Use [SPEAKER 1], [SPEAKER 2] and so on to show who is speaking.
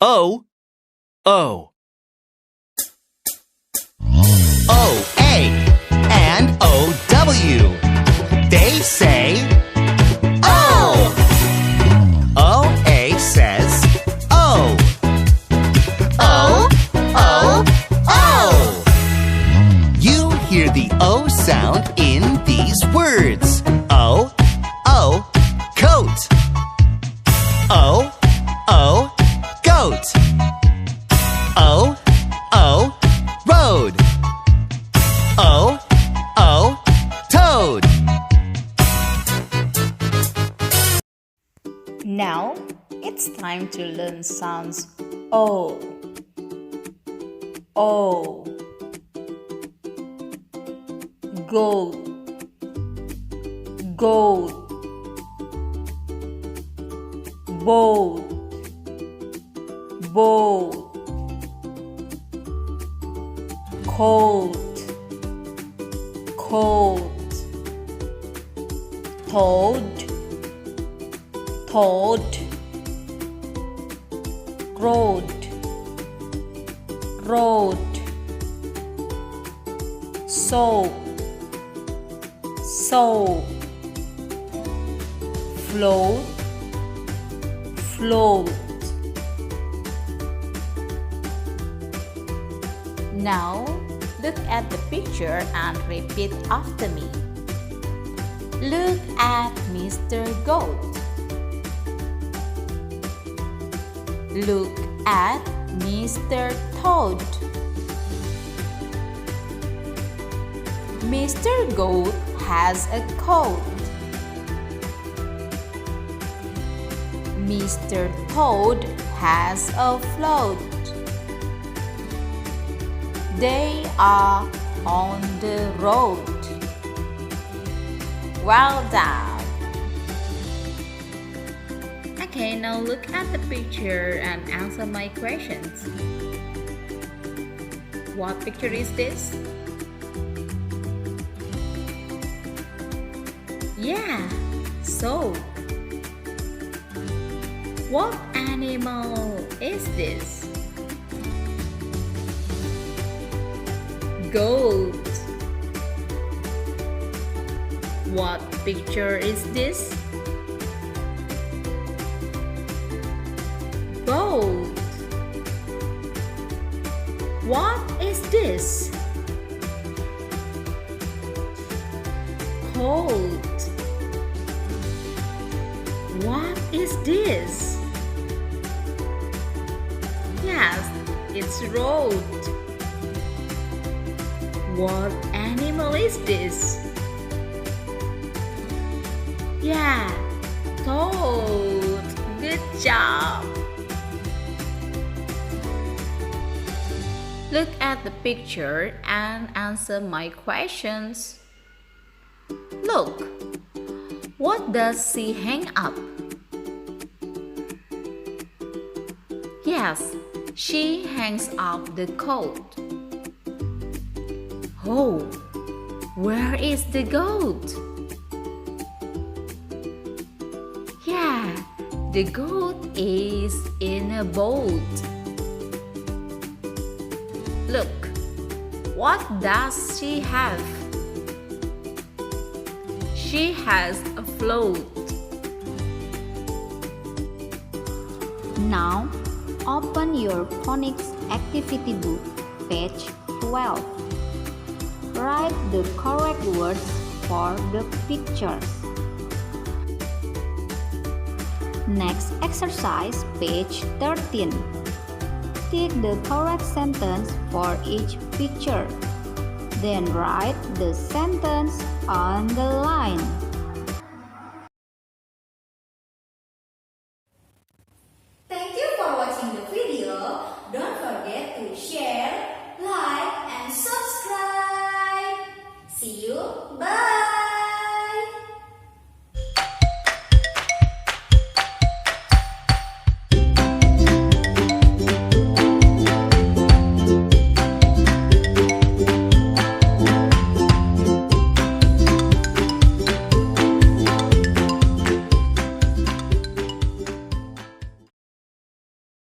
[SPEAKER 1] O, O. O-A and O-W. They say O. O-A says O. O, O, O. You hear the O sound in these words. O, O, coat. O, O, goat. O, O, road. O, O, toad.
[SPEAKER 2] Now it's time to learn sounds O. O. Goat. Goat. Boat. Boat. Coat. Coat. Toad. Toad. Road. Road. Soap. Soap. Float. Float. Now look at the picture and repeat after me. Look at Mr. Goat. Look at Mr. Toad. Mr. Goat has a coat. Mr. Toad has a float. They are on the road. Well done. Okay, now look at the picture and answer my questions. What picture is this? Yeah, soap. What animal is this? Goat. What picture is this? Boat. What is this? Coat. What is this? Yes, it's road. What animal is this? Yeah, toad. Good job. Look at the picture and answer my questions. Look, what does she hang up? Yes, she hangs up the coat. Oh, where is the goat? Yeah, the goat is in a boat. Look, what does she have? She has a float.
[SPEAKER 3] Now, open your phonics activity book, page 12. Write the correct words for the pictures. Next exercise, page 13. Tick the correct sentence for each picture. Then write the sentence on the line.